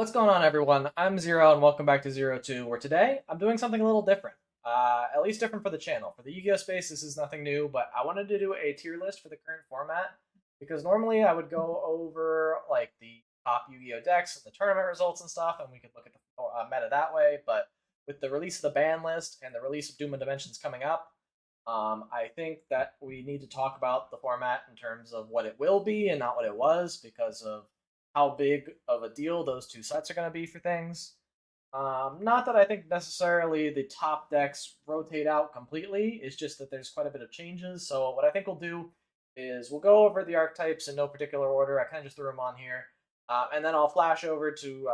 What's going on, everyone? I'm Zero, and welcome back to Zero Two, where today I'm doing something a little different. At least different for the channel. For the Yu-Gi-Oh space, this is nothing new, but I wanted to do a tier list for the current format because normally I would go over like the top Yu-Gi-Oh decks and the tournament results and stuff, and we could look at the meta that way. But with the release of the ban list and the release of Doom and Dimensions coming up, I think that we need to talk about the format in terms of what it will be and not what it was because of how big of a deal those two sets are going to be for things. Not that I think necessarily the top decks rotate out completely. It's just that there's quite a bit of changes. So what I think we'll do is we'll go over the archetypes in no particular order. I kind of just threw them on here. And then I'll flash over to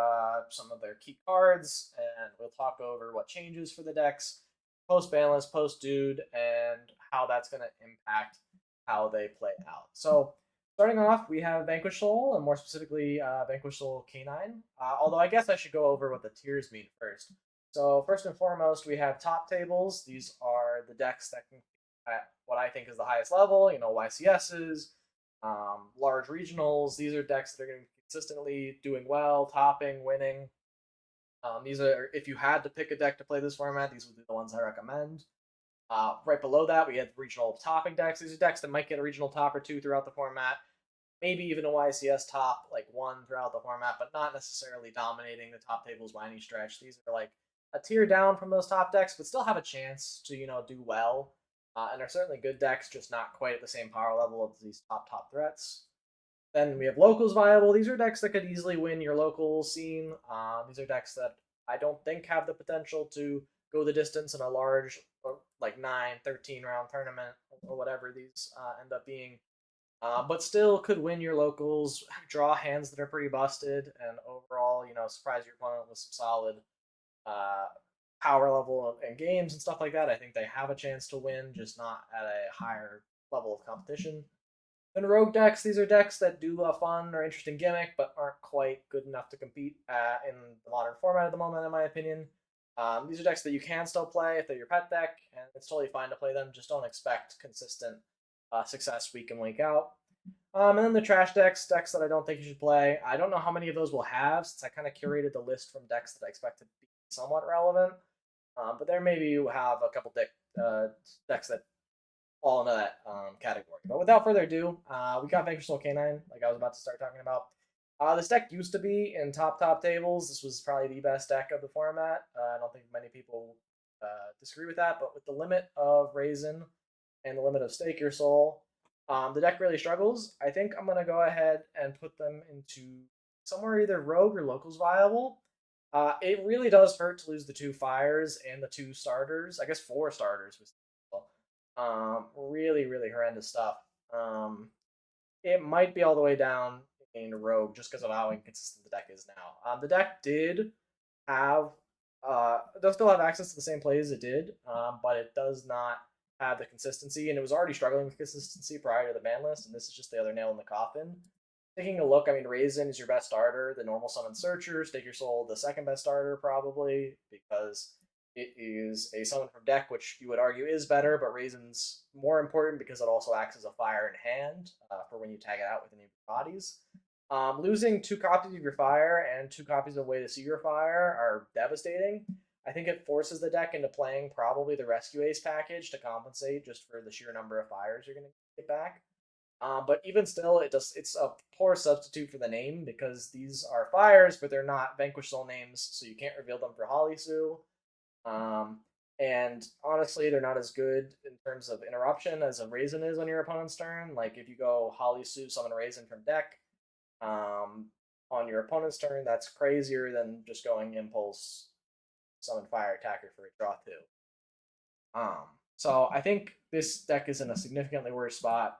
some of their key cards, and we'll talk over what changes for the decks, post banlist, post DOOD, and how that's going to impact how they play out. So starting off, we have Vanquish Soul, and more specifically, Vanquish Soul K9. Although I guess I should go over what the tiers mean first. So first and foremost, we have top tables. These are the decks that can at what I think is the highest level. You know, YCSs, large regionals. These are decks that are going to be consistently doing well, topping, winning. These are, if you had to pick a deck to play this format, these would be the ones I recommend. Right below that, we have regional topping decks. These are decks that might get a regional top or two throughout the format, maybe even a YCS top, like one throughout the format, but not necessarily dominating the top tables by any stretch. These are like a tier down from those top decks, but still have a chance to, do well. And are certainly good decks, just not quite at the same power level of these top threats. Then we have locals viable. These are decks that could easily win your local scene. These are decks that I don't think have the potential to go the distance in a large, like 9, 13 round tournament or whatever these end up being. But still could win your locals, draw hands that are pretty busted, and overall, surprise your opponent with some solid uh, power level and games and stuff like that. I think they have a chance to win, just not at a higher level of competition. Then rogue decks, these are decks that do a fun or interesting gimmick, but aren't quite good enough to compete in the modern format at the moment, in my opinion. These are decks that you can still play if they're your pet deck, and it's totally fine to play them. Just don't expect consistent success week in, week out. And then the trash decks that I don't think you should play. I don't know how many of those we'll have, since I kind of curated the list from decks that I expect to be somewhat relevant. But there maybe you have a couple decks that fall into that category. But without further ado, we got Vanquish Soul K9, like I was about to start talking about. This deck used to be in top tables. This was probably the best deck of the format. I don't think many people disagree with that, but with the limit of Raisin and the limit of Stake Your Soul, the deck really struggles. I think I'm going to go ahead and put them into somewhere either Rogue or Locals viable. It really does hurt to lose the two fires and the two starters. I guess four starters was really horrendous stuff. It might be all the way down in Rogue just because of how inconsistent the deck is now. The deck did have does still have access to the same plays it did, but it does not have the consistency, and it was already struggling with consistency prior to the ban list, and this is just the other nail in the coffin. Taking a look, I mean, Raisin is your best starter, the normal summon Searcher, Stake Your Soul, the second best starter probably, because it is a summon from deck, which you would argue is better, but Raisin's more important because it also acts as a fire in hand for when you tag it out with any of your bodies. Losing two copies of your fire and two copies of Way to See Your Fire are devastating. I think it forces the deck into playing probably the Rescue Ace package to compensate just for the sheer number of fires you're going to get back. But even still, it's a poor substitute for the name because these are fires, but they're not Vanquish Soul names, so you can't reveal them for Holisu. Um, and honestly, they're not as good in terms of interruption as a Raisin is on your opponent's turn. Like if you go Holisu, summon a Raisin from deck on your opponent's turn, that's crazier than just going Impulse, summon Fire Attacker for a draw two. So I think this deck is in a significantly worse spot.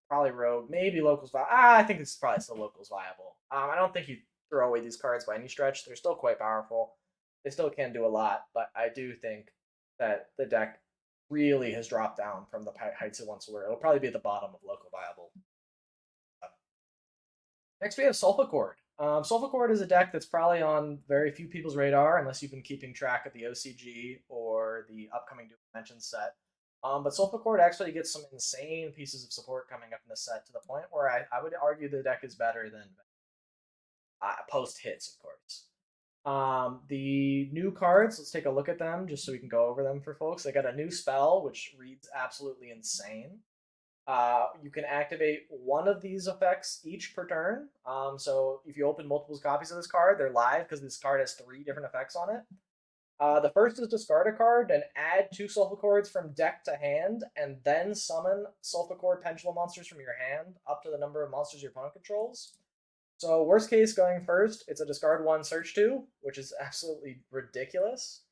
Probably Rogue, maybe Locals viable. I think this is probably still Locals viable. I don't think you throw away these cards by any stretch. They're still quite powerful. They still can do a lot, but I do think that the deck really has dropped down from the heights it once were. It'll probably be at the bottom of local viable. Next, we have Solfachord. Solfachord is a deck that's probably on very few people's radar unless you've been keeping track of the OCG or the upcoming Dual Dimensions set. But Solfachord actually gets some insane pieces of support coming up in the set to the point where I would argue the deck is better than post hits, of course. The new cards, let's take a look at them just so we can go over them for folks. They got a new spell, which reads absolutely insane. You can activate one of these effects each per turn. So if you open multiple copies of this card, they're live because this card has 3 different effects on it. The first is discard a card and add 2 Solfachaords from deck to hand, and then summon Solfachord Pendulum monsters from your hand up to the number of monsters your opponent controls. So worst case going first, it's a discard 1, search 2, which is absolutely ridiculous.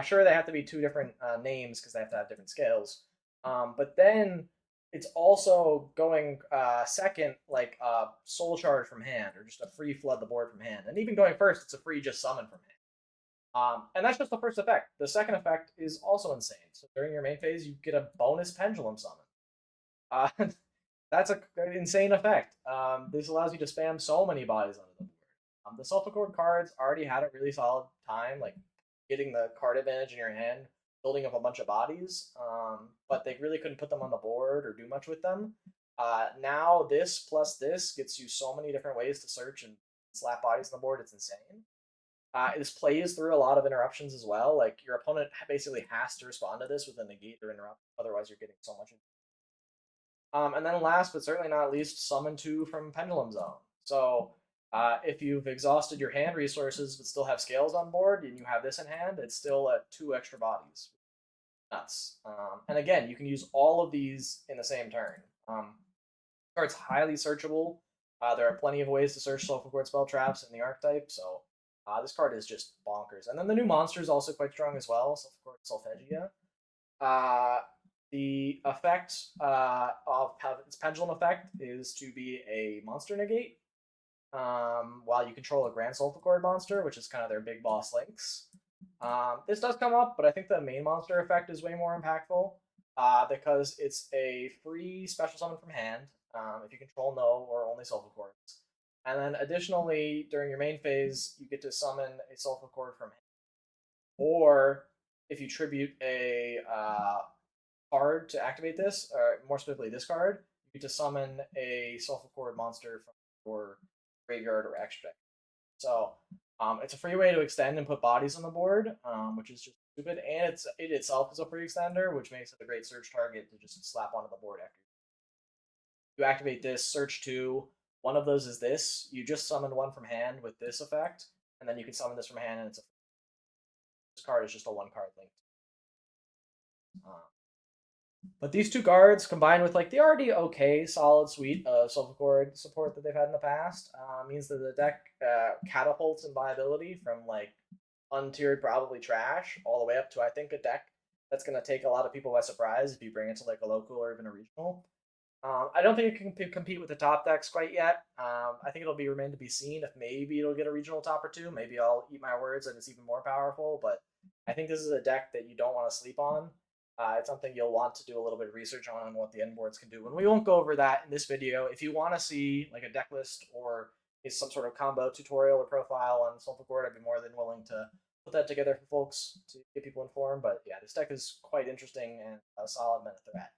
Sure, they have to be 2 different names because they have to have different scales. But then it's also going second, like Soul Charge from hand, or just a free flood the board from hand. And even going first, it's a free just summon from hand. And that's just the first effect. The second effect is also insane. So during your main phase, you get a bonus pendulum summon. Uh, that's an insane effect. This allows you to spam so many bodies onto the board. The Solfachord cards already had a really solid time, like getting the card advantage in your hand, building up a bunch of bodies, but they really couldn't put them on the board or do much with them. Now this plus this gets you so many different ways to search and slap bodies on the board. It's insane. This plays through a lot of interruptions as well. Like your opponent basically has to respond to this with a negate or interrupt, otherwise you're getting so much. And then last but certainly not least, summon 2 from Pendulum Zone. So if you've exhausted your hand resources but still have scales on board and you have this in hand, it's still 2 extra bodies. Nuts. And again, you can use all of these in the same turn. Card's highly searchable. There are plenty of ways to search Solfachord spell traps in the archetype, so this card is just bonkers. And then the new monster is also quite strong as well, Solfachord Solfegia. The effect of its pendulum effect is to be a monster negate while you control a Grand Solfachord monster, which is kind of their big boss Lynx. This does come up, but I think the main monster effect is way more impactful because it's a free special summon from hand if you control no or only Solfacords. And then additionally, during your main phase, you get to summon a Solfachord from hand. Or if you tribute a card to activate this, or more specifically this card, you get to summon a Solfachord monster from your graveyard or extra deck. So it's a free way to extend and put bodies on the board, which is just stupid. And it itself is a free extender, which makes it a great search target to just slap onto the board after you activate this, search 2. One of those is this. You just summoned 1 from hand with this effect, and then you can summon this from hand, and this card is just a 1-card linked. But these 2 cards, combined with like the already okay solid suite of Solfachord support that they've had in the past, means that the deck catapults in viability from like untiered probably trash all the way up to I think a deck that's going to take a lot of people by surprise if you bring it to like a local or even a regional. I don't think it can compete with the top decks quite yet. I think it'll remain to be seen if maybe it'll get a regional top or 2. Maybe I'll eat my words and it's even more powerful. But I think this is a deck that you don't want to sleep on. It's something you'll want to do a little bit of research on and what the end boards can do. And we won't go over that in this video. If you want to see like a deck list or some sort of combo tutorial or profile on Solfachord, I'd be more than willing to put that together for folks to get people informed. But yeah, this deck is quite interesting and a solid meta threat.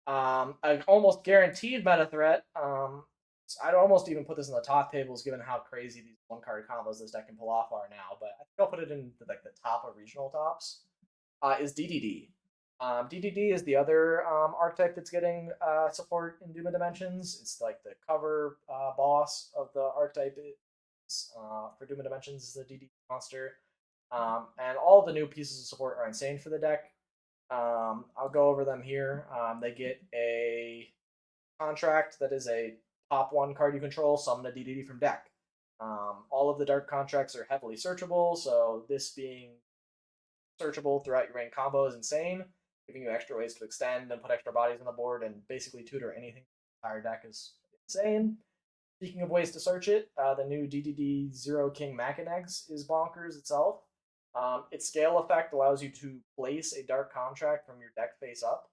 An almost guaranteed meta threat. I'd almost even put this in the top tables given how crazy these 1-card combos this deck can pull off are now. But I think I'll put it in like the top of regional tops. Is DDD. DDD is the other archetype that's getting support in Doom of Dimensions. It's like the cover boss of the archetype. For Doom of Dimensions is the DDD monster. And all of the new pieces of support are insane for the deck. I'll go over them here. They get a contract that is a top 1 card you control, summon a DDD from deck. All of the dark contracts are heavily searchable, so this being searchable throughout your main combo is insane, giving you extra ways to extend and put extra bodies on the board and basically tutor anything. The entire deck is insane. Speaking of ways to search it, the new DDD Zero King Machinex is bonkers itself. Its scale effect allows you to place a dark contract from your deck face up.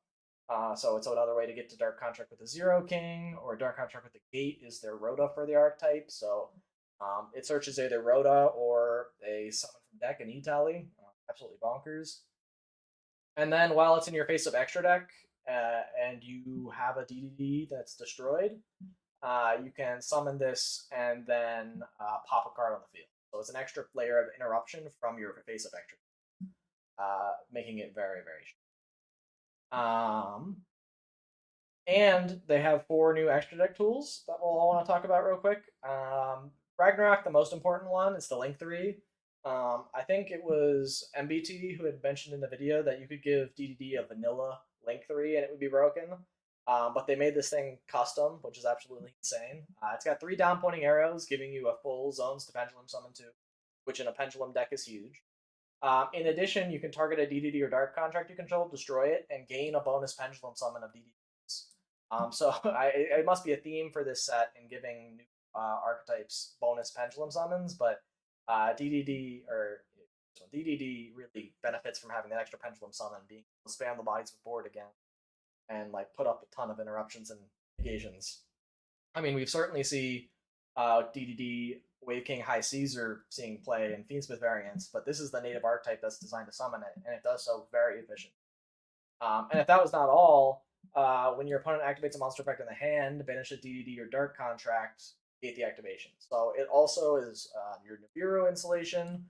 So it's another way to get to dark contract with a Zero King, or dark contract with a gate is their Rhoda for the archetype. So it searches either Rhoda or a summon from deck, an E-Tally. Absolutely bonkers. And then while it's in your face up extra deck, and you have a DDD that's destroyed, you can summon this and then pop a card on the field. So it's an extra layer of interruption from your face effect, making it very, very strong. And they have 4 new extra deck tools that we'll all want to talk about real quick. Ragnarok, the most important one, is the Link 3. I think it was MBT who had mentioned in the video that you could give DDD a vanilla Link 3 and it would be broken. But they made this thing custom, which is absolutely insane. It's got 3 down pointing arrows, giving you a full zones to pendulum summon to, which in a pendulum deck is huge. In addition, you can target a DDD or Dark Contract you control, destroy it, and gain a bonus pendulum summon of DDDs. So it must be a theme for this set in giving new archetypes bonus pendulum summons, but DDD really benefits from having that extra pendulum summon, being able to spam the bodies with board again, and like put up a ton of interruptions and negations. I mean, we've certainly see DDD Wave King High Caesar seeing play in Fiendsmith variants, but this is the native archetype that's designed to summon it, and it does so very efficient. And if that was not all, when your opponent activates a monster effect in the hand, banish a DDD or Dark Contract, gate the activation. So it also is your Nibiru installation.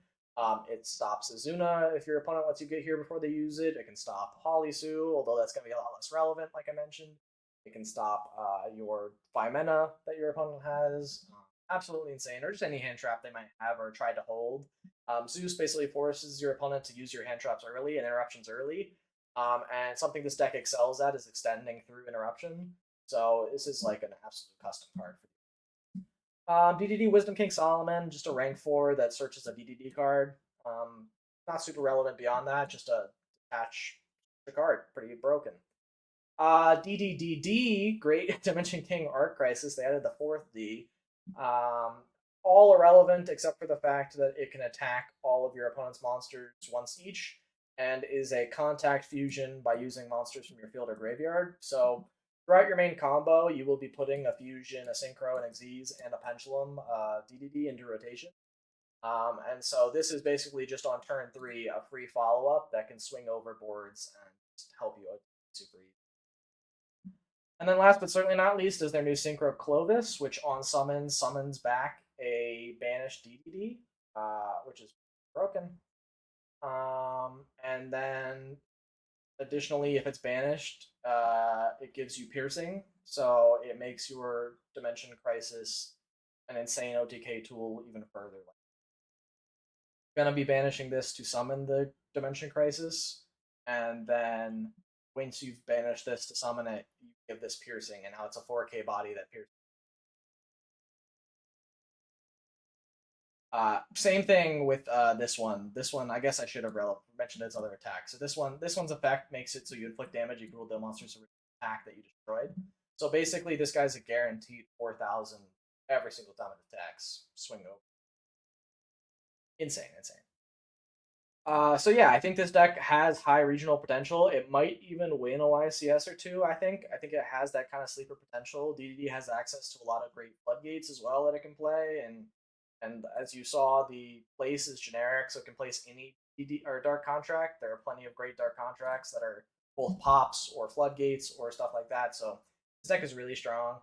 It stops Azuna if your opponent lets you get here before they use it. It can stop Holisu, although that's going to be a lot less relevant, like I mentioned. It can stop your 5 mana that your opponent has. Absolutely insane, or just any hand trap they might have or try to hold. Zeus basically forces your opponent to use your hand traps early and interruptions early. And something this deck excels at is extending through interruption. So this is like an absolute custom card for you. DDD Wisdom King Solomon, just a rank 4 that searches a DDD card. Not super relevant beyond that, just a detach the card. Pretty broken. DDDD, Great Dimension King Arc Crisis. They added the 4th D. All irrelevant except for the fact that it can attack all of your opponent's monsters once each, and is a contact fusion by using monsters from your field or graveyard. So throughout your main combo, you will be putting a fusion, a synchro, an Xyz, and a pendulum DDD into rotation. And so this is basically just on turn 3 a free follow-up that can swing over boards and help you out super easy. And then last but certainly not least is their new Synchro Clovis, which on summons back a banished DDD, which is broken. And then additionally, if it's banished, it gives you piercing, so it makes your Dimension Crisis an insane OTK tool even further. You're gonna be banishing this to summon the Dimension Crisis, and then once you've banished this to summon it, you give this piercing, and now it's a 4K body that pierces. Same thing with this one. This one, I guess I should have mentioned its other attack. So this one's effect makes it so you inflict damage equal to the monster's attack that you destroyed. So basically, this guy's a guaranteed 4,000 every single time it attacks. Swing over. Insane. So yeah, I think this deck has high regional potential. It might even win a YCS or two. I think it has that kind of sleeper potential. DDD has access to a lot of great floodgates as well that it can play, and as you saw, the place is generic, so it can place any DD or Dark Contract. There are plenty of great Dark Contracts that are both pops or floodgates or stuff like that. So this deck is really strong.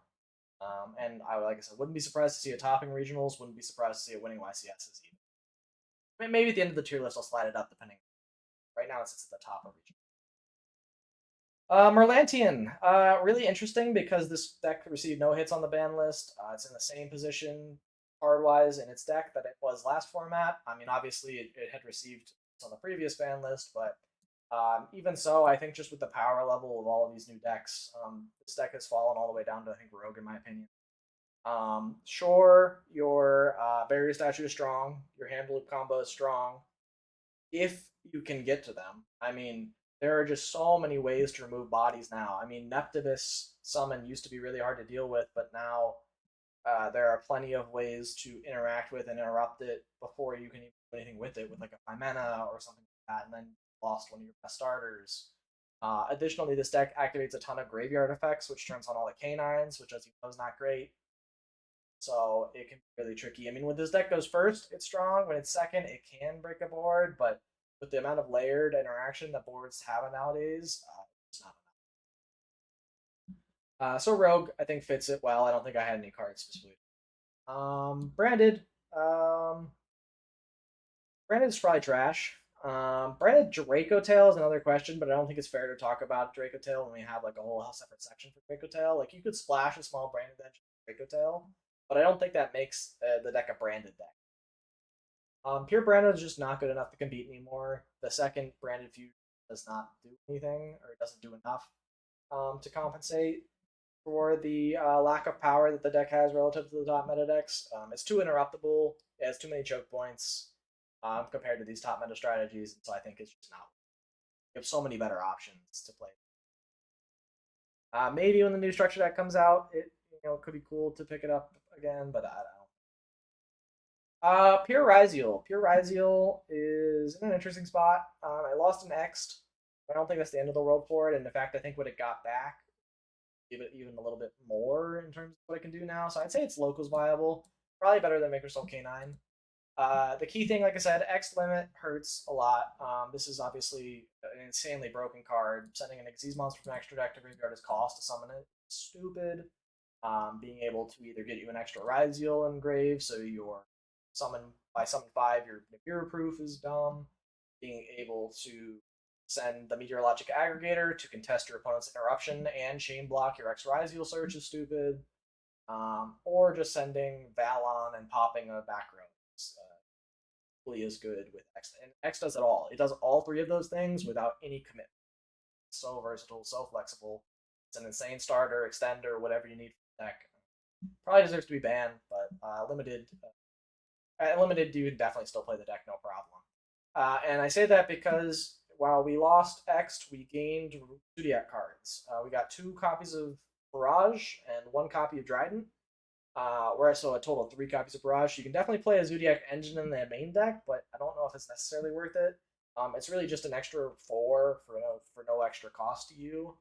And like I said, wouldn't be surprised to see it topping regionals. Wouldn't be surprised to see it winning YCSs even. Maybe at the end of the tier list, I'll slide it up depending. Right now, it sits at the top of region. Merlantian, really interesting because this deck received no hits on the ban list. It's in the same position card-wise in its deck that it was last format. I mean, obviously, it had received on the previous ban list, but even so, I think just with the power level of all of these new decks, this deck has fallen all the way down to, I think, Rogue, in my opinion. Sure, your barrier statue is strong, your hand loop combo is strong, if you can get to them. I mean, there are just so many ways to remove bodies now. I mean, Neptivus summon used to be really hard to deal with, but now there are plenty of ways to interact with and interrupt it before you can even do anything with it, with like a 5 mana or something like that, and then lost one of your best starters. Additionally, this deck activates a ton of graveyard effects, which turns on all the K9s, which, as you know, is not great. So it can be really tricky. I mean, when this deck goes first, it's strong. When it's second, it can break a board, but with the amount of layered interaction that boards have nowadays, it's not So Rogue, I think, fits it well. I don't think I had any cards specifically. Branded. Um, Branded's probably trash. Branded Dracotail is another question, but I don't think it's fair to talk about Dracotail when we have like a whole separate section for Dracotail. Like you could splash a small branded edge Dracotail, but I don't think that makes the deck a branded deck. Pure branded is just not good enough to compete anymore. The second branded fusion does not do anything or doesn't do enough to compensate for the lack of power that the deck has relative to the top meta decks. It's too interruptible. It has too many choke points compared to these top meta strategies, and so I think it's just not. You have so many better options to play. Maybe when the new structure deck comes out, it could be cool to pick it up again, but I don't know. Pure Ryzeal. Pure Ryzeal is in an interesting spot. I lost an Ext. I don't think that's the end of the world for it, and in fact, I think what it got back give it even a little bit more in terms of what it can do now. So I'd say it's locals viable. Probably better than Makersol K9. The key thing, like I said, X limit hurts a lot. This is obviously an insanely broken card. Sending an Xyz monster from extra deck to graveyard is cost to summon it. Stupid. Being able to either get you an extra Ryzeal in grave, so your summon by summon 5, your Nibiru proof is dumb. Being able to send the Meteorologic Aggregator to contest your opponent's interruption and chain block your X Ryzeal search is stupid. Or just sending Valon and popping a back row equally as good with X. And X does it all. It does all three of those things without any commitment. It's so versatile, so flexible. It's an insane starter, extender, whatever you need for the deck. Probably deserves to be banned, but limited, you would definitely still play the deck, no problem. And I say that because while we lost X, we gained Zodiac cards. We got 2 copies of Barrage and 1 copy of Dryden. Whereas so a total of 3 copies of Barrage. You can definitely play a Zodiac engine in the main deck, but I don't know if it's necessarily worth it. It's really just an extra 4 for no extra cost to you.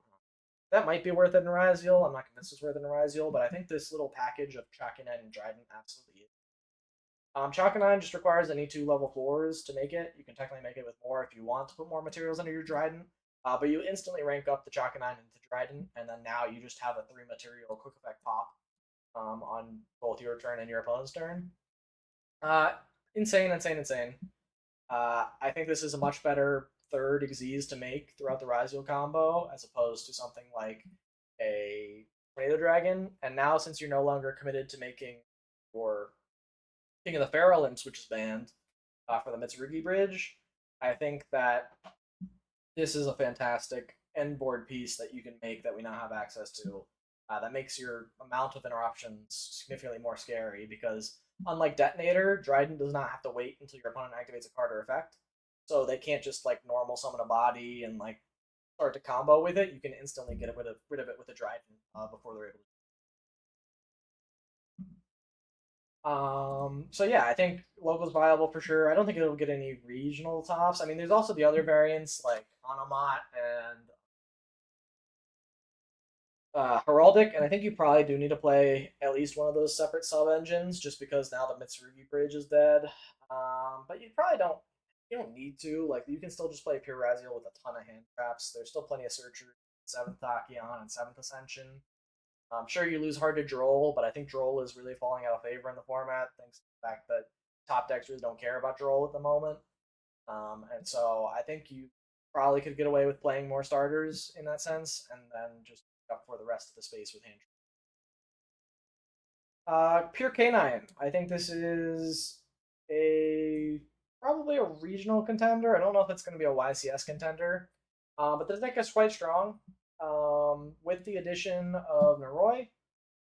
That might be worth it in Ryzeal. I'm not convinced it's worth it in Ryzeal, but I think this little package of Chakanine and Dryden absolutely is. Chakanine just requires any 2 level 4s to make it. You can technically make it with more if you want to put more materials under your Dryden. But you instantly rank up the Chakanine into Dryden, and then now you just have a 3 material quick effect pop on both your turn and your opponent's turn. Insane, insane, insane. I think this is a much better third Xyz to make throughout the Ryzeal combo as opposed to something like a Tornado Dragon. And now, since you're no longer committed to making your King of the Feral Imps, which is banned for the Mitsu-Rugby bridge, I think that this is a fantastic end board piece that you can make that we now have access to. That makes your amount of interruptions significantly more scary because, unlike Detonator, Dryden does not have to wait until your opponent activates a card or effect. So they can't just like normal summon a body and like start to combo with it. You can instantly get rid of it with a Dryden before they're able to. So yeah, I think local's viable for sure. I don't think it'll get any regional tops. I mean, there's also the other variants like Onomot and Heraldic, and I think you probably do need to play at least one of those separate sub engines just because now the Mitsu-Rugby bridge is dead. But you probably don't. You don't need to. Like you can still just play pure Ryzeal with a ton of hand traps. There's still plenty of searchers, 7th Tachyon and 7th Ascension. I'm sure you lose hard to Droll, but I think Droll is really falling out of favor in the format thanks to the fact that top decks really don't care about Droll at the moment. And so I think you probably could get away with playing more starters in that sense, and then just up for the rest of the space with hand. Pure K9. I think this is a probably a regional contender. I don't know if it's going to be a YCS contender, but the deck is quite strong. With the addition of Naroi,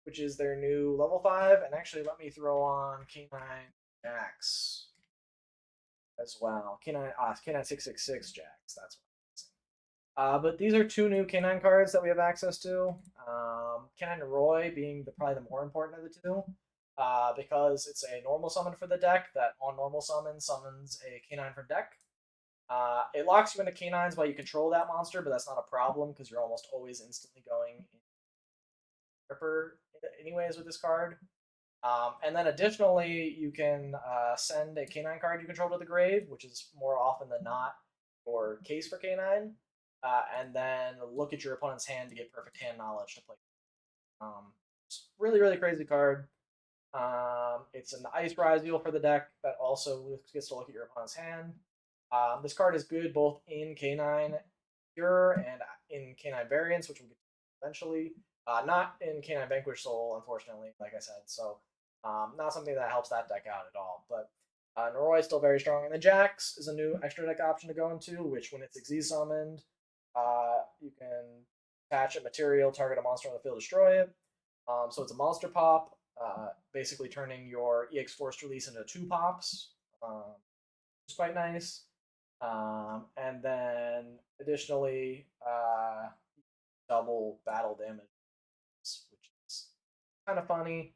which is their new level 5, and actually let me throw on K9 Jax as well. K9 666 Jax. That's what. But these are 2 new K9 cards that we have access to. K9 Roy being probably the more important of the 2, because it's a normal summon for the deck that on normal summons a K9 from deck. It locks you into K9s while you control that monster, but that's not a problem because you're almost always instantly going in Ripper anyways with this card. And then additionally, you can send a K9 card you control to the grave, which is more often than not your case for K9. And then look at your opponent's hand to get perfect hand knowledge to play. It's really, really crazy card. It's an Ice Ryzeal for the deck that also gets to look at your opponent's hand. This card is good both in K9 Pure and in K9 variants, which we'll get to eventually. Not in K9 Vanquish Soul, unfortunately, like I said. So not something that helps that deck out at all. But Noroi is still very strong. And the Jax is a new extra deck option to go into, which when it's Xyz summoned, you can attach a material, target a monster on the field, destroy it. So it's a monster pop, basically turning your EX Forced Release into 2 pops, which is quite nice. And then additionally, double battle damage, which is kind of funny.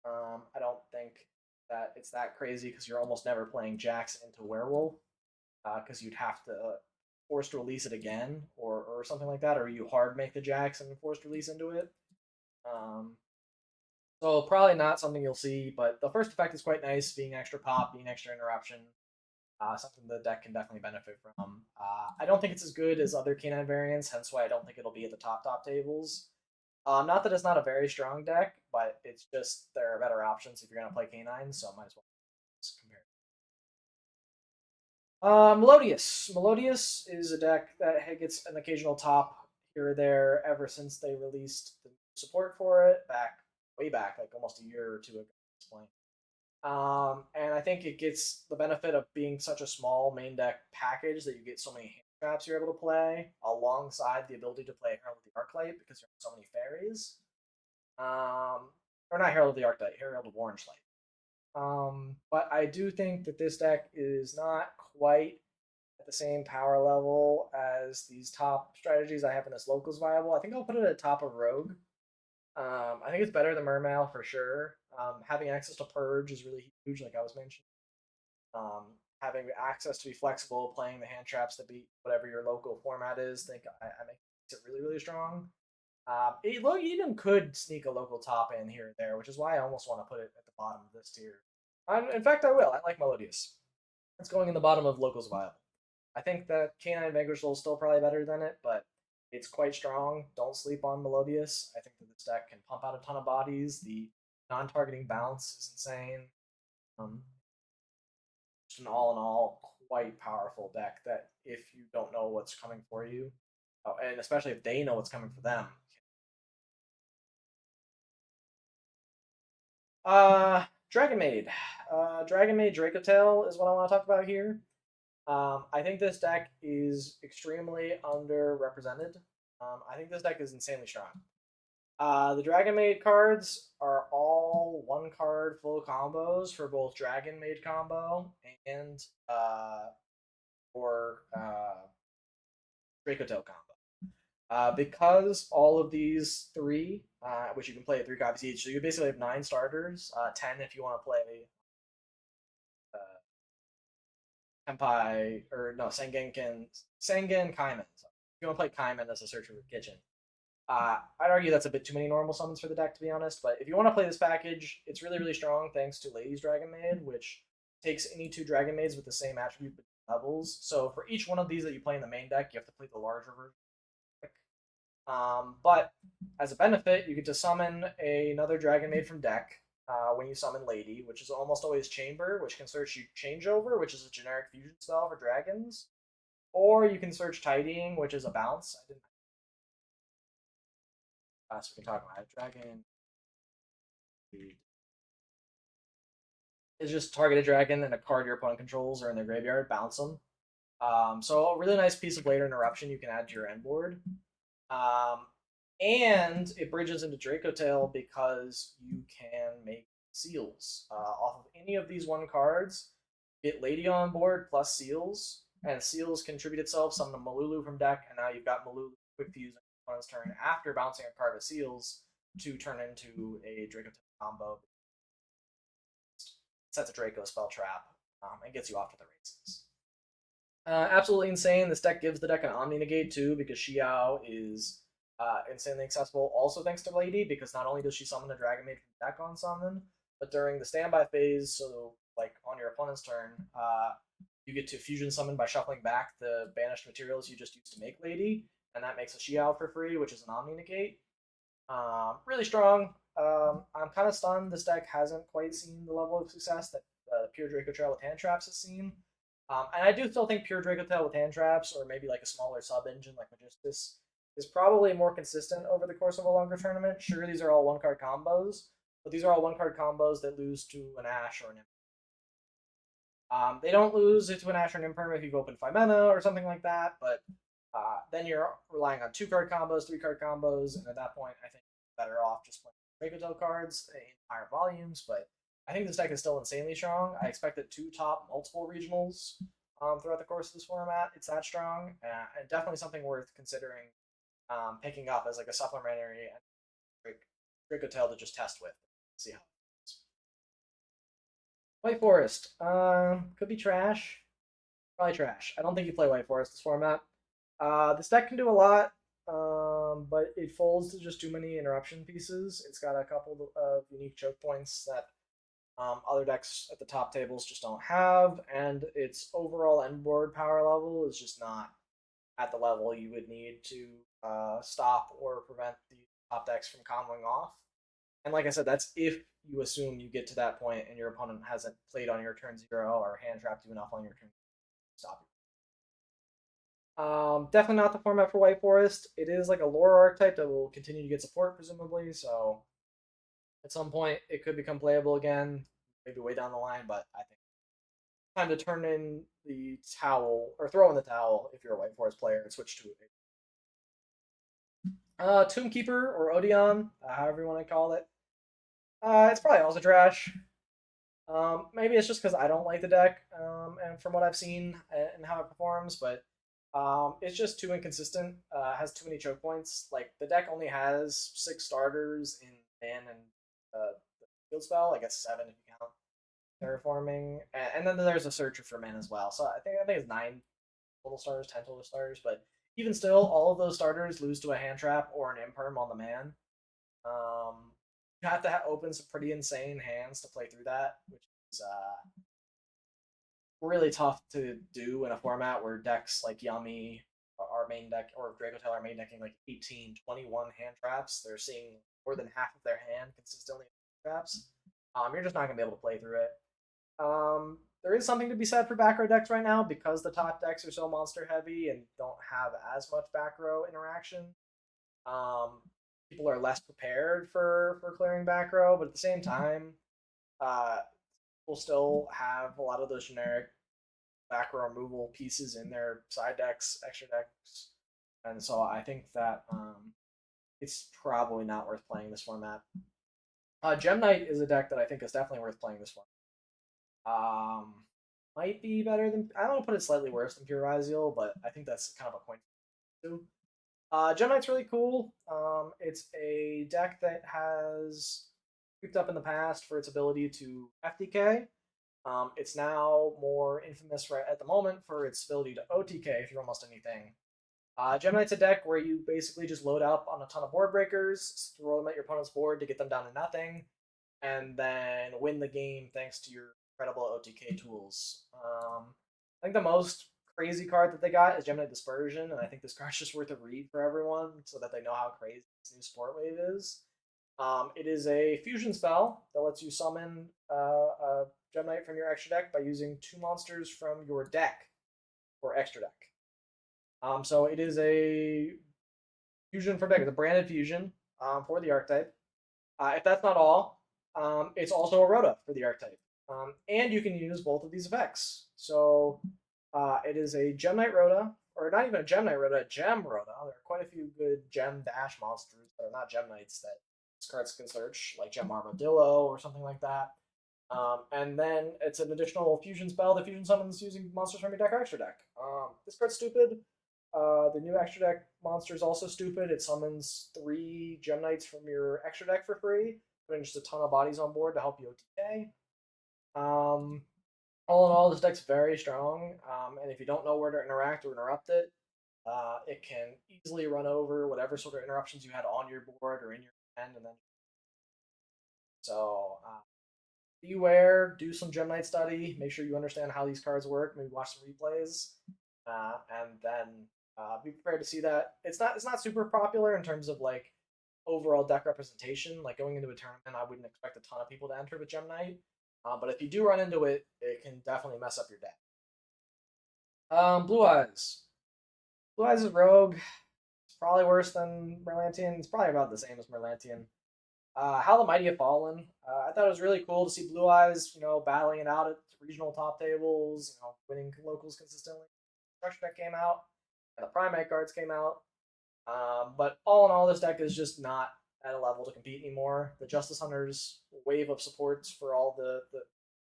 I don't think that it's that crazy because you're almost never playing Jax into Werewolf, because you'd have to forced release it again or something like that, or you hard make the Jax and forced release into it. So probably not something you'll see, but the first effect is quite nice, being extra pop, being extra interruption. Something the deck can definitely benefit from. I don't think it's as good as other K9 variants, hence why I don't think it'll be at the top tables. Not that it's not a very strong deck, but it's just there are better options if you're gonna play K9, so might as well compare. Melodious. Melodious is a deck that gets an occasional top here or there ever since they released the support for it way back, like almost a year or two ago. And I think it gets the benefit of being such a small main deck package that you get so many hand traps you're able to play, alongside the ability to play Herald of the Archetype because there are so many fairies. Or not Herald of the Archetype, Herald of Orange Light. But I do think that this deck is not quite at the same power level as these top strategies I have in this locals viable. I think I'll put it at the top of Rogue. I think it's better than Mermail for sure. Having access to Purge is really huge, like I was mentioning. Having access to be flexible, playing the hand traps that beat whatever your local format is, I make it really, really strong. It even could sneak a local top in here and there, which is why I almost want to put it at the bottom of this tier. In fact, I will. I like Melodious. It's going in the bottom of locals viable. I think that K9 Vanquish Soul is still probably better than it, but it's quite strong. Don't sleep on Melodious. I think that this deck can pump out a ton of bodies. The non-targeting bounce is insane. Just an all-in-all quite powerful deck that if you don't know what's coming for you, and especially if they know what's coming for them. Dragon Maid. Dragon Maid Dracotail is what I want to talk about here. I think this deck is extremely underrepresented. I think this deck is insanely strong. The Dragon Maid cards are all 1 card full combos for both Dragon Maid combo and for Dracotail combo. Because all of these 3, which you can play at 3 copies each, so you basically have 9 starters, 10 if you want to play Senpai, or no, Sengen Kaiman. So if you want to play Kaiman as a search for the kitchen. I'd argue that's a bit too many normal summons for the deck, to be honest. But if you want to play this package, it's really, really strong thanks to Lady's Dragon Maid, which takes any 2 Dragon Maids with the same attribute levels. So for each one of these that you play in the main deck, you have to play the larger version. But as a benefit, you get to summon another Dragon Maid from deck when you summon Lady, which is almost always Chamber, which can search you Changeover, which is a generic fusion spell for dragons. Or you can search Tidying, which is a bounce. So we can talk about it. Dragon is just target a dragon and a card your opponent controls or in their graveyard, bounce them. So a really nice piece of later interruption you can add to your end board. And it bridges into Dracotail because you can make seals off of any of these 1 cards. Get Lady on board plus seals, and seals contribute itself, summon a Malulu from deck, and now you've got Malulu quick fuse on your opponent's turn after bouncing a card of seals to turn into a Dracotail combo. Sets a Draco spell trap and gets you off to the races. Absolutely insane. This deck gives the deck an Omni Negate too, because Xiao is insanely accessible. Also thanks to Lady, because not only does she summon a Dragon Maid from deck on summon, but during the standby phase, so like on your opponent's turn, you get to fusion summon by shuffling back the banished materials you just used to make Lady, and that makes a Xiao for free, which is an Omni Negate. Really strong. I'm kind of stunned this deck hasn't quite seen the level of success that pure Dracotail with hand traps has seen. And I do still think pure Dracotail with hand traps, or maybe like a smaller sub engine like Magistus, is probably more consistent over the course of a longer tournament. Sure, these are all one card combos, but these are all one card combos that lose to an Ash or an they don't lose to an Ash or an Imperm if you go open 5 mana or something like that, but then you're relying on 2 card combos, 3 card combos, and at that point, I think you're better off just playing Dracotail cards in higher volumes. But I think this deck is still insanely strong. I expect it to top multiple regionals throughout the course of this format. It's that strong, and definitely something worth considering picking up as like a supplementary Dracotail to just test with. See how. White Forest. Could be trash. Probably trash. I don't think you play White Forest this format. This deck can do a lot, but it folds to just too many interruption pieces. It's got a couple of unique choke points that other decks at the top tables just don't have, and its overall end board power level is just not at the level you would need to stop or prevent the top decks from comboing off. And like I said, that's if you assume you get to that point and your opponent hasn't played on your turn 0 or hand trapped you enough on your turn to stop you. Definitely not the format for White Forest. It is like a lore archetype that will continue to get support, presumably. So at some point, it could become playable again, maybe way down the line. But I think time to turn in the towel or throw in the towel if you're a White Forest player and switch to it. Tombkeeper or Odeon, however you want to call it. It's probably also trash. Maybe it's just because I don't like the deck, and from what I've seen and how it performs, but it's just too inconsistent. Has too many choke points. Like the deck only has 6 starters in ban and the field spell. I guess 7 if you count terraforming, and then there's a searcher for mana as well. So I think it's 9 total starters, 10 total starters, but even still, all of those starters lose to a hand trap or an imperm on the man. Um, you have to open some pretty insane hands to play through that, which is really tough to do in a format where decks like Yummy, our main deck, or Dracotail are main decking like 18, 21 hand traps. They're seeing more than half of their hand consistently in traps. You're just not going to be able to play through it. There is something to be said for back row decks right now because the top decks are so monster heavy and don't have as much back row interaction. Um, People are less prepared for clearing back row, but at the same time, uh, we'll still have a lot of those generic back row removal pieces in their side decks, extra decks, and so I think that it's probably not worth playing this format. Gem Knight is a deck that I think is definitely worth playing this format. Might be better than I don't want to put it slightly worse than Pure Ryzeal, but I think that's kind of a point too. Gem Knight's really cool. It's a deck that has creeped up in the past for its ability to FTK. It's now more infamous right at the moment for its ability to OTK through almost anything. Gem Knight's a deck where you basically just load up on a ton of board breakers, throw them at your opponent's board to get them down to nothing, and then win the game thanks to your incredible OTK tools. I think the most crazy card that they got is Gemini Dispersion, and I think this card's just worth a read for everyone so that they know how crazy this new Sport Wave is. It is a fusion spell that lets you summon a Gem Knight from your extra deck by using 2 monsters from your deck or extra deck. So it is a fusion for deck. It's a branded fusion for the archetype. If that's not all, it's also a Rhoda for the archetype. And you can use both of these effects. So it is a Gem Knight Rhoda, or not even a Gem Knight Rhoda, a Gem Rhoda. There are quite a few good Gem Dash monsters that are not Gem Knights that these cards can search, like Gem Armadillo or something like that. And then it's an additional fusion spell that fusion summons using monsters from your deck or extra deck. This card's stupid. The new extra deck monster is also stupid. It summons 3 Gem Knights from your extra deck for free, putting just a ton of bodies on board to help you OTK. All in all, this deck's very strong, and if you don't know where to interact or interrupt it, it can easily run over whatever sort of interruptions you had on your board or in your hand, and then so beware. Do some Gem Knight study. Make sure you understand how these cards work. Maybe watch some replays, and then be prepared to see that it's not super popular in terms of like overall deck representation. Like going into a tournament, I wouldn't expect a ton of people to enter with Gem Knight. But if you do run into it, it can definitely mess up your deck. Blue Eyes. Blue Eyes is Rogue. It's probably worse than Merlantian. It's probably about the same as Merlantian. How the Mighty Have Fallen. I thought it was really cool to see Blue Eyes, battling it out at regional top tables, winning locals consistently. Structure deck came out, and the Primate cards came out. But all in all, this deck is just not at a level to compete anymore. The Justice Hunters wave of supports for all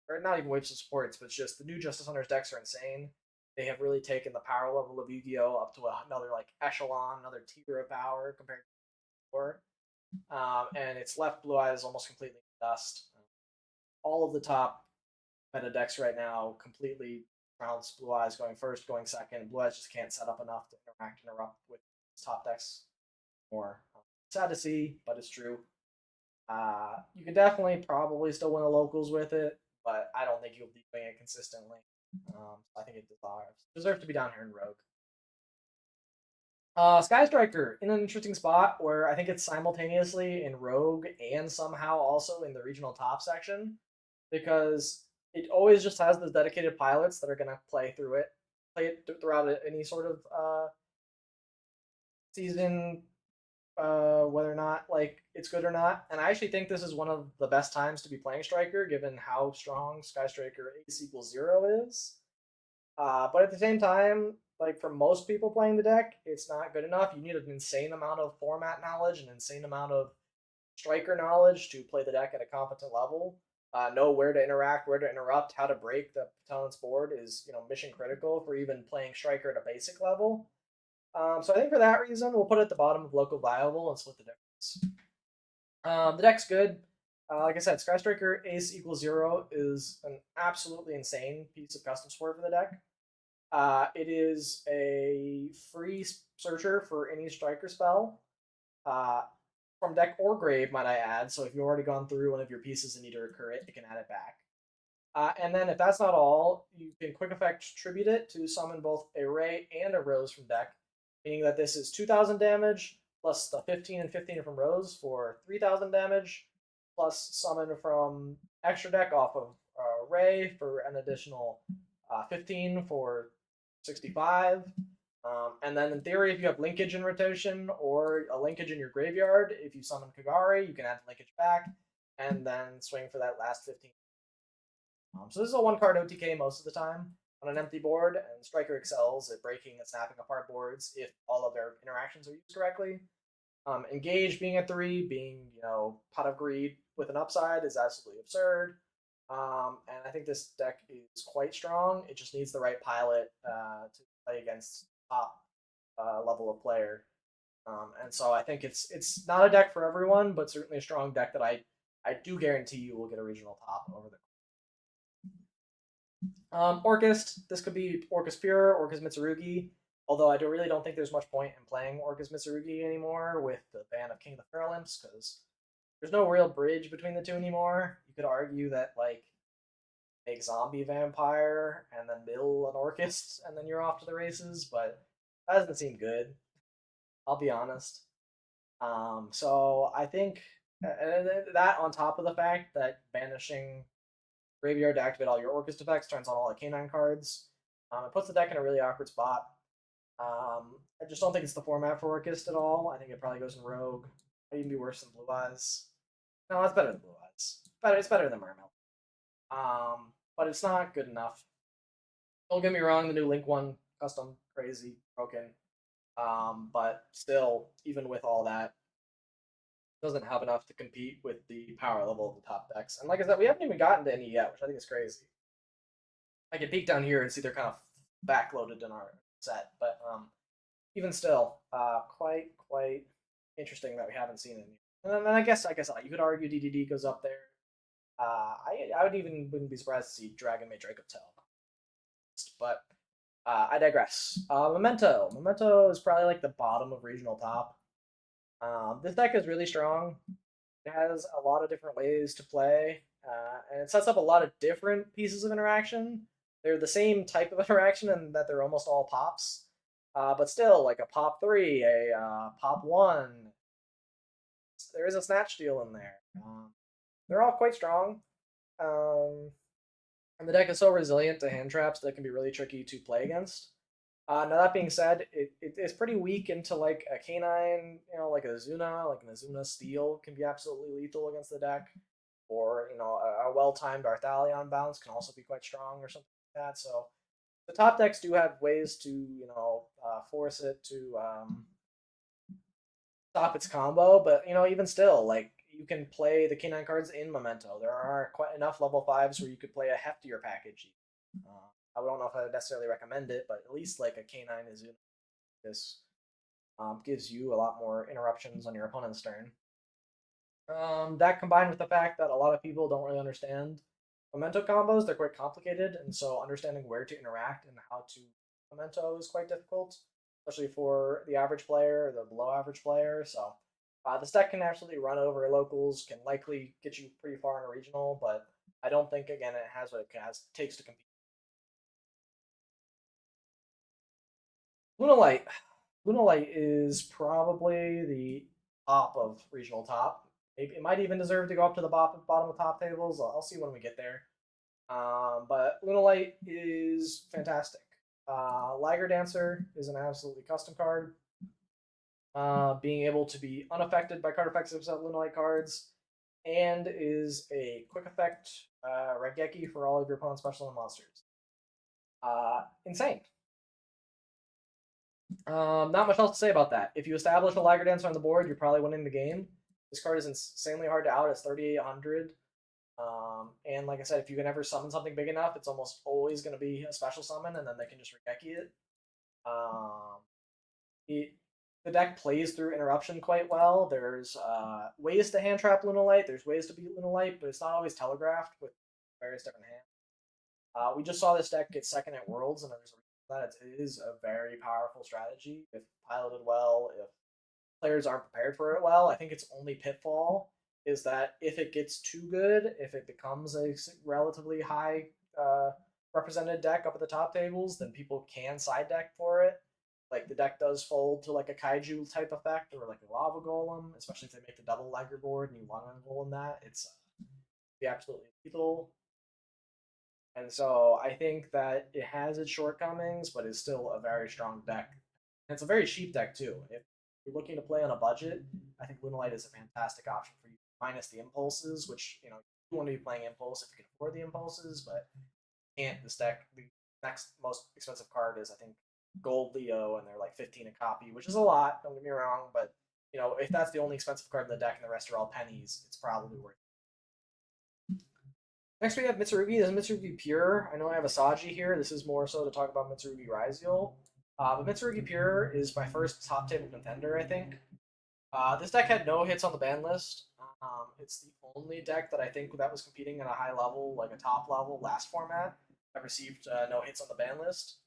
or not even waves of supports, but it's just the new Justice Hunters decks are insane. They have really taken the power level of Yu-Gi-Oh up to another like echelon, another tier of power compared to before. And it's left Blue Eyes almost completely in dust. All of the top meta decks right now completely trounce Blue Eyes going first, going second. Blue Eyes just can't set up enough to interrupt with top decks more. Sad to see, but it's true. You can definitely probably still win the locals with it, but I don't think you'll be doing it consistently. I think it deserves to be down here in Rogue. Sky Striker in an interesting spot where I think it's simultaneously in Rogue and somehow also in the regional top section because it always just has the dedicated pilots that are going to play it throughout any sort of season, whether or not like it's good or not. And I actually think this is one of the best times to be playing Striker, given how strong Sky Striker Ace equals 0 is. But at the same time, like for most people playing the deck, it's not good enough. You need an insane amount of format knowledge, an insane amount of striker knowledge to play the deck at a competent level. Know where to interact, where to interrupt, how to break the opponent's board is mission critical for even playing striker at a basic level. So I think for that reason, we'll put it at the bottom of local viable and split the difference. The deck's good. Like I said, Sky Striker Ace equals 0 is an absolutely insane piece of custom support for the deck. It is a free searcher for any striker spell from deck or grave, might I add. So if you've already gone through one of your pieces and need to recur it, you can add it back. And then if that's not all, you can quick effect tribute it to summon both a Ray and a Rose from deck, meaning that this is 2,000 damage plus the 15 and 15 from Rose for 3,000 damage, plus summon from extra deck off of Ray for an additional 15 for 65. And then in theory, if you have linkage in rotation or a linkage in your graveyard, if you summon Kagari, you can add linkage back and then swing for that last 15. So this is a one card OTK most of the time on an empty board, and Striker excels at breaking and snapping apart boards if all of their interactions are used correctly. Engage being a 3, being Pot of Greed with an upside is absolutely absurd. And I think this deck is quite strong. It just needs the right pilot to play against top level of player. And so I think it's not a deck for everyone, but certainly a strong deck that I do guarantee you will get a regional top over the. Orcust. This could be Orcust Pure, Orcust Mitsu-Rugby. Although I really don't think there's much point in playing Orcust Mitsu-Rugby anymore with the ban of King of the Feral Imps because there's no real bridge between the two anymore. You could argue that make zombie vampire and then mill an Orcust and then you're off to the races, but that doesn't seem good. I'll be honest. So I think that on top of the fact that banishing graveyard to activate all your Orcust effects turns on all the K9 cards, it puts the deck in a really awkward spot. I just don't think it's the format for Orcust at all. I think it probably goes in Rogue. Might even be worse than Blue Eyes. No, it's better than Blue Eyes. It's better than Mermail. But it's not good enough. Don't get me wrong, the new Link one, custom, crazy, broken. But still, even with all that, doesn't have enough to compete with the power level of the top decks. And like I said, we haven't even gotten to any yet, which I think is crazy. I can peek down here and see they're kind of backloaded in our set, but even still, quite interesting that we haven't seen any. And then I guess you could argue DDD goes up there. I wouldn't be surprised to see Dragon Maid Dracotail, but I digress. Memento is probably like the bottom of regional top. This deck is really strong. It has a lot of different ways to play, and it sets up a lot of different pieces of interaction. They're the same type of interaction in that they're almost all pops, but still like a pop 3, a pop 1, there is a snatch steal in there. They're all quite strong. Um, and the deck is so resilient to hand traps that it can be really tricky to play against. Now that being said, it's pretty weak into like a K9, like a Zuna, like an Azuna Steel can be absolutely lethal against the deck, or a well-timed Arthalion bounce can also be quite strong or something like that. So the top decks do have ways to force it to stop its combo, but even still, like you can play the K9 cards in Memento. There are quite enough level fives where you could play a heftier package. I don't know if I would necessarily recommend it, but at least like a K9 is this gives you a lot more interruptions on your opponent's turn. That combined with the fact that a lot of people don't really understand Memento combos, they're quite complicated, and so understanding where to interact and how to Memento is quite difficult, especially for the average player or the below average player. So this deck can absolutely run over locals, can likely get you pretty far in a regional, but I don't think again it has what it takes to compete. Lunalight. Lunalight is probably the top of regional top. Maybe it might even deserve to go up to the bottom of top tables. I'll see when we get there. But Lunalight is fantastic. Liger Dancer is an absolutely custom card. Being able to be unaffected by card effects of Lunalight cards, and is a quick effect Regeki for all of your opponent's special and monsters. Insane. Not much else to say about that. If you establish a Liger Dancer on the board, you're probably winning the game. This card is insanely hard to out. It's 3,800. And like I said, if you can ever summon something big enough, it's almost always going to be a special summon, and then they can just Regeki it. Um, the deck plays through interruption quite well. There's ways to hand trap Lunalight. There's ways to beat Lunalight, but it's not always telegraphed with various different hands. We just saw this deck get second at Worlds, and there's a reason for that. It is a very powerful strategy if piloted well, if players aren't prepared for it well. I think its only pitfall is that if it gets too good, if it becomes a relatively high represented deck up at the top tables, then people can side deck for it. Like the deck does fold to like a kaiju type effect or like a lava golem, especially if they make the double Liger board and you want to golem that. It's be absolutely lethal. And so I think that it has its shortcomings, but it's still a very strong deck. And it's a very cheap deck too. If you're looking to play on a budget, I think Lunalight is a fantastic option for you, minus the impulses, which you want to be playing impulse if you can afford the impulses, but can't. This deck, the next most expensive card is I think Gold Leo, and they're like 15 a copy, which is a lot. Don't get me wrong, but if that's the only expensive card in the deck and the rest are all pennies, it's probably worth it. Next we have Mitsu-Rugby. This is Mitsu-Rugby Pure. I know I have a Saji here. This is more so to talk about Mitsu-Rugby Ryzeal. But Mitsu-Rugby Pure is my first top table contender, I think. This deck had no hits on the ban list. It's the only deck that I think that was competing at a high level, like a top level last format, that received no hits on the ban list.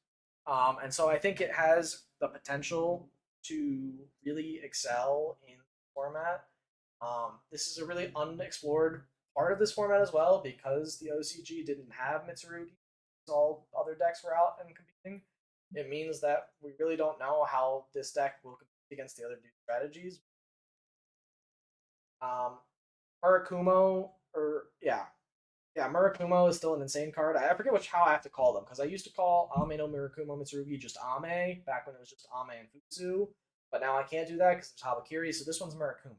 And so I think it has the potential to really excel in the format. This is a really unexplored part of this format as well because the OCG didn't have Mitsu-Rugby. All other decks were out and competing. It means that we really don't know how this deck will compete against the other strategies. Murakumo, Murakumo is still an insane card. I forget how I have to call them because I used to call Ame no Murakumo Mitsu-Rugby just Ame back when it was just Ame and Futsu, but now I can't do that because there's Habakiri. So this one's Murakumo,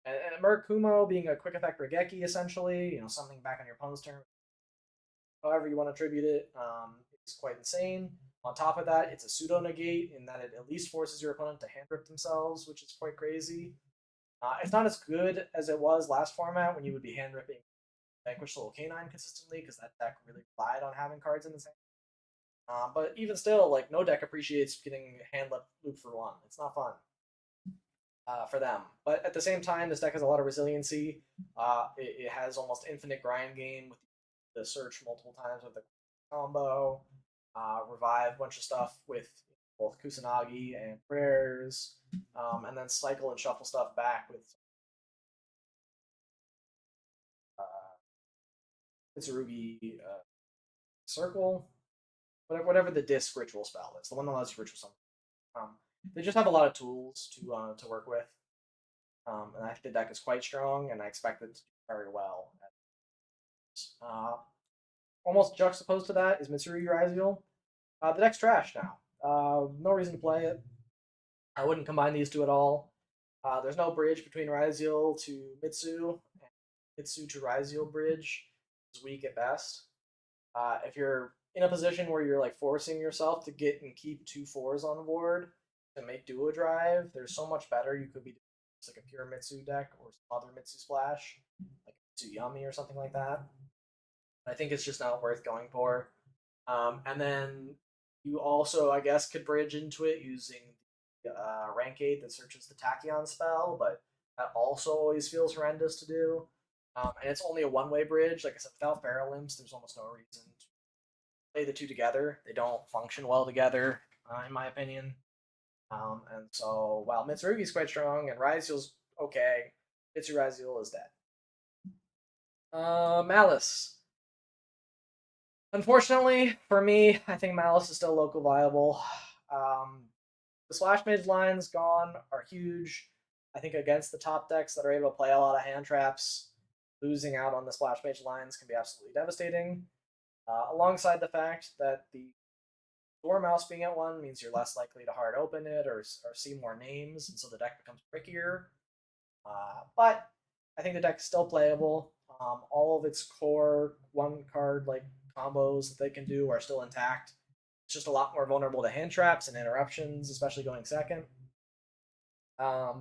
and Murakumo being a quick effect Regeki essentially, something back on your opponent's turn. However you want to attribute it, it's quite insane. On top of that, it's a pseudo negate in that it at least forces your opponent to hand rip themselves, which is quite crazy. It's not as good as it was last format when you would be hand ripping Vanquish Little K9 consistently because that deck really relied on having cards in the same. But even still, like no deck appreciates getting hand loop for one. It's not fun for them. But at the same time, this deck has a lot of resiliency. It has almost infinite grind game with the search multiple times with the combo, revive a bunch of stuff with both Kusanagi and prayers, and then cycle and shuffle stuff back with Mitsu-Rugby Circle, whatever the disc ritual spell is, the one that allows you ritual something. They just have a lot of tools to work with. And I think the deck is quite strong, and I expect it to do very well. Uh, Almost juxtaposed to that is Mitsuru Ryzeal. The deck's trash now. No reason to play it. I wouldn't combine these two at all. There's no bridge between Ryzeal to Mitsu, and Mitsu to Ryzeal bridge is weak at best. If you're in a position where you're like forcing yourself to get and keep 2/4s on board to make duo drive, there's so much better you could be doing. It's like a pure Mitsu deck or some other Mitsu splash, like Mitsu Yummy or something like that. I think it's just not worth going for. And then you also, I guess, could bridge into it using the rank 8 that searches the Tachyon spell, but that also always feels horrendous to do. And it's only a one-way bridge. Like I said, without Feral Imps, there's almost no reason to play the two together. They don't function well together, in my opinion. And so, while Mitsurugi's quite strong and Ryzeal's okay, Mitsu-Ryzeal is dead. Malice. Unfortunately, for me, I think Malice is still local viable. The Slash Mage lines gone are huge. I think against the top decks that are able to play a lot of hand traps, losing out on the Splash Mage lines can be absolutely devastating. Alongside the fact that the Dormouse being at 1 means you're less likely to hard open it or see more names, and so the deck becomes trickier. But I think the deck is still playable. All of its core one card like combos that they can do are still intact. It's just a lot more vulnerable to hand traps and interruptions, especially going second.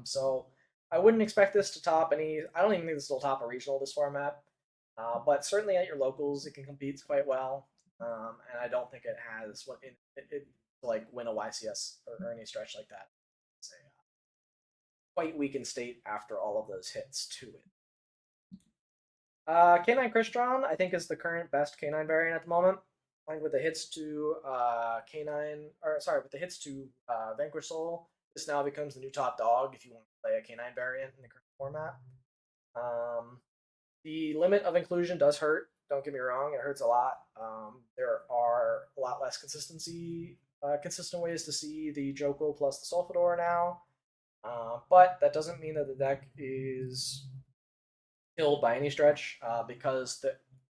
So I wouldn't expect this to top any. I don't even think this will top a regional this format, but certainly at your locals it can compete quite well. And I don't think it has what it to like win a YCS or any stretch like that. It's a quite weakened state after all of those hits to it. K9-Cristron, I think, is the current best K9 variant at the moment. I think with the hits to K9, or sorry, with the hits to Vanquish Soul, this now becomes the new top dog if you want to play a K9 variant in the current format. The limit of inclusion does hurt. Don't get me wrong, it hurts a lot. There are a lot less consistent ways to see the Joko plus the Solfachord now. But that doesn't mean that the deck is killed by any stretch, because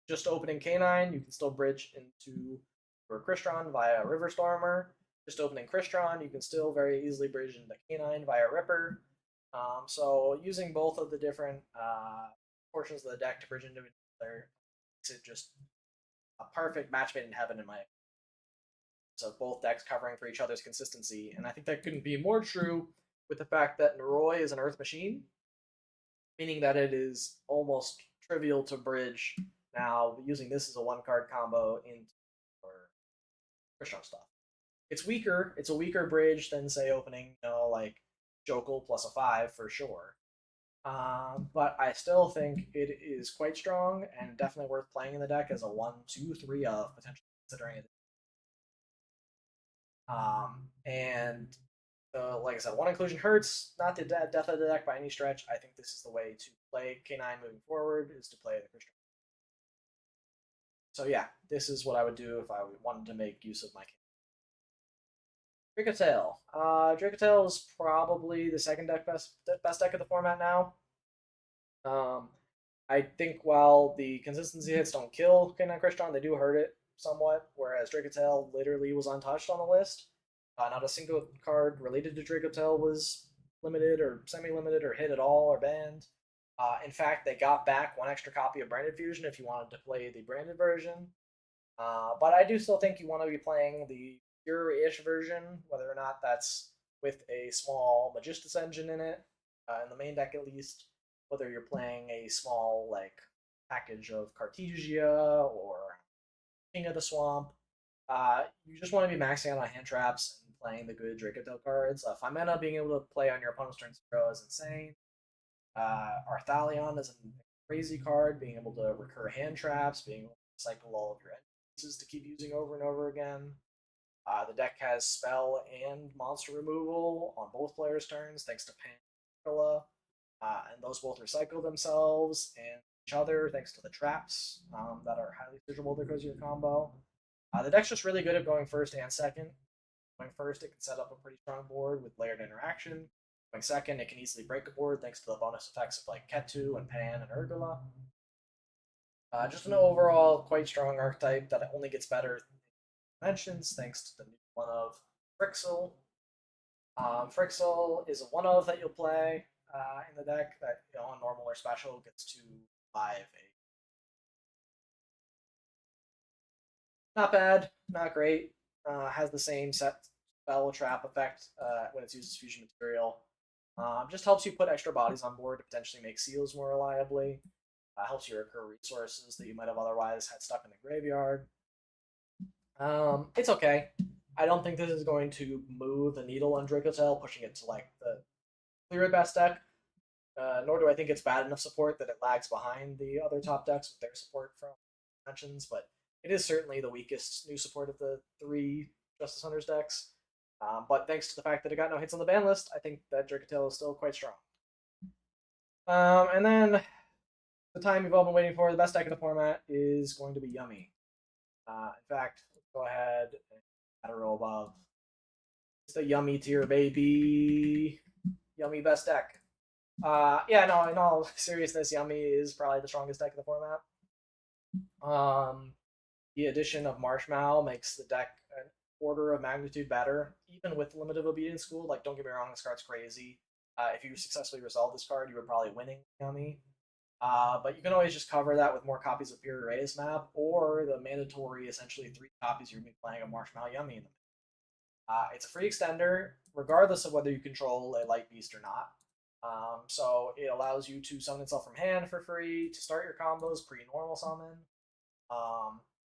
just opening K9, you can still bridge into your Cristron via River Stormer. Just opening Cristron, you can still very easily bridge into K9 via Ripper. So using both of the different portions of the deck to bridge into each other makes it just a perfect match made in heaven in my opinion. So both decks covering for each other's consistency, and I think that couldn't be more true with the fact that Noroi is an Earth machine, meaning that it is almost trivial to bridge now using this as a one card combo into Cristron stuff. It's weaker. It's a weaker bridge than say opening, like Jokul plus a 5 for sure. But I still think it is quite strong and definitely worth playing in the deck as a 1, 2, 3 of potentially considering it. And like I said, one inclusion hurts. Not the death of the deck by any stretch. I think this is the way to play K9 moving forward, is to play the Christian. So yeah, this is what I would do if I wanted to make use of my Dracotail. Dracotail is probably the second best deck of the format now. I think while the consistency hits don't kill K9-Cristron, they do hurt it somewhat, whereas Dracotail literally was untouched on the list. Not a single card related to Dracotail was limited or semi-limited or hit at all or banned. In fact, they got back one extra copy of Branded Fusion if you wanted to play the branded version. But I do still think you want to be playing the pure-ish version, whether or not that's with a small Magistus engine in it, in the main deck at least, whether you're playing a small like package of Cartesia or King of the Swamp. You just want to be maxing out on hand traps and playing the good Dracotail cards. Femena being able to play on your opponent's turn 0 is insane. Arthalion is a crazy card, being able to recur hand traps, being able to cycle all of your pieces to keep using over and over again. The deck has spell and monster removal on both players' turns, thanks to Pan and those both recycle themselves and each other thanks to the traps that are highly searchable because of your combo. The deck's just really good at going first and second. Going first, it can set up a pretty strong board with layered interaction. Going second, it can easily break a board thanks to the bonus effects of like Ketu and Pan and Urgula. Just an overall quite strong archetype that only gets better dimensions thanks to the new one of Frixel. Frixel is a one of that you'll play in the deck that on normal or special gets to 5 not bad, not great. Has the same set spell trap effect when it's used as fusion material. Just helps you put extra bodies on board to potentially make seals more reliably. Helps you recur resources that you might have otherwise had stuck in the graveyard. It's okay. I don't think this is going to move the needle on Dracotail, pushing it to like the clear best deck. Nor do I think it's bad enough support that it lags behind the other top decks with their support from mentions, but it is certainly the weakest new support of the 3 Justice Hunters decks. But thanks to the fact that it got no hits on the ban list, I think that Dracotail is still quite strong. And then the time you've all been waiting for, the best deck in the format is going to be Yummy. In fact, let's go ahead and add a roll above. It's the Yummy tier, baby. Yummy best deck. Yeah, no, in all seriousness, Yummy is probably the strongest deck in the format. The addition of Marshmallow makes the deck an order of magnitude better, even with Limited Obedience School. Like, don't get me wrong, this card's crazy. If you successfully resolve this card, you were probably winning Yummy. But you can always just cover that with more copies of Pure Reyes map, or the mandatory, essentially 3 copies you're going to be playing of Marshmallow Yummy in them. It's a free extender, regardless of whether you control a Light Beast or not. So it allows you to summon itself from hand for free, to start your combos pre-normal summon.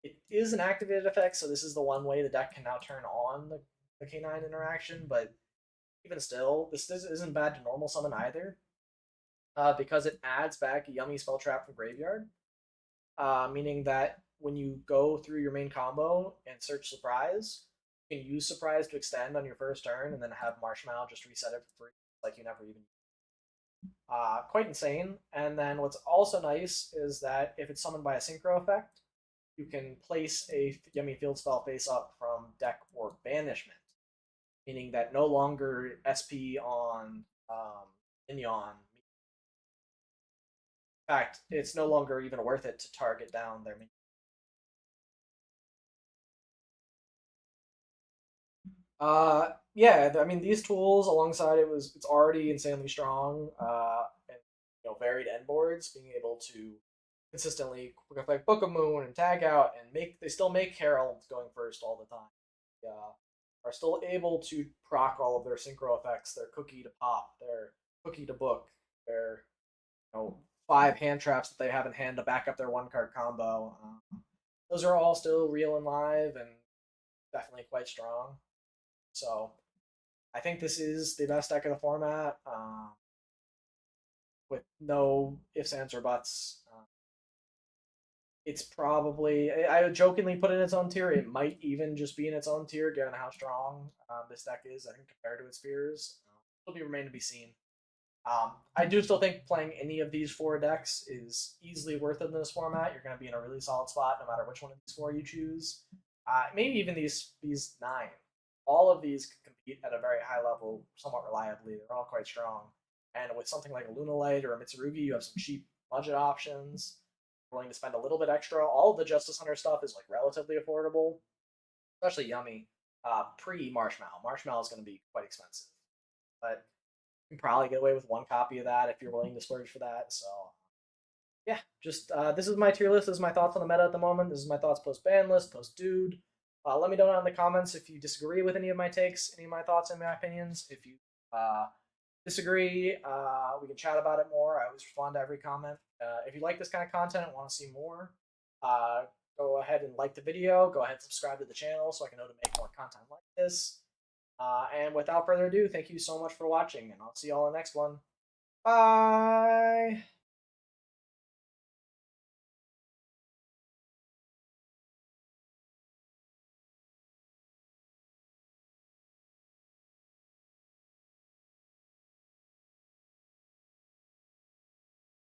It is an activated effect, so this is the one way the deck can now turn on the K9 interaction, but even still, this isn't bad to normal summon either, because it adds back a Yummy spell trap from graveyard, meaning that when you go through your main combo and search Surprise, you can use Surprise to extend on your first turn and then have Marshmallow just reset it for free, like you never even. Quite insane. And then what's also nice is that if it's summoned by a synchro effect, you can place a Yummy field spell face up from deck or banishment, meaning that no longer SP on Mignon. In fact, it's no longer even worth it to target down their minion. Yeah, I mean these tools alongside it's already insanely strong, and varied end boards, being able to consistently quick effect Book of Moon and tag out and they still make Herald going first all the time. Are still able to proc all of their synchro effects, their cookie to pop, their cookie to book, their 5 hand traps that they have in hand to back up their 1-card combo. Those are all still real and live and definitely quite strong. So I think this is the best deck of the format, with no ifs, ands, or buts. It's probably, I would jokingly put it in its own tier. It might even just be in its own tier, given how strong this deck is, I think, compared to its peers. It'll be remain to be seen. I do still think playing any of these 4 decks is easily worth it in this format. You're going to be in a really solid spot no matter which one of these 4 you choose. Maybe even these 9. All of these can compete at a very high level, somewhat reliably. They're all quite strong. And with something like a Lunalight or a Mitsu-Rugby, you have some cheap budget options. Willing to spend a little bit extra. All of the Justice Hunter stuff is like relatively affordable, especially Yummy. Pre-Marshmallow. Marshmallow is going to be quite expensive, but you can probably get away with 1 copy of that if you're willing to splurge for that. So yeah, just this is my tier list. This is my thoughts on the meta at the moment. This is my thoughts post ban list, post DOOD. Let me know down in the comments if you disagree with any of my takes, any of my thoughts, and my opinions. If you disagree, we can chat about it more. I always respond to every comment. If you like this kind of content and want to see more, go ahead and like the video. Go ahead and subscribe to the channel so I can know to make more content like this. And without further ado, thank you so much for watching, and I'll see you all in the next one. Bye!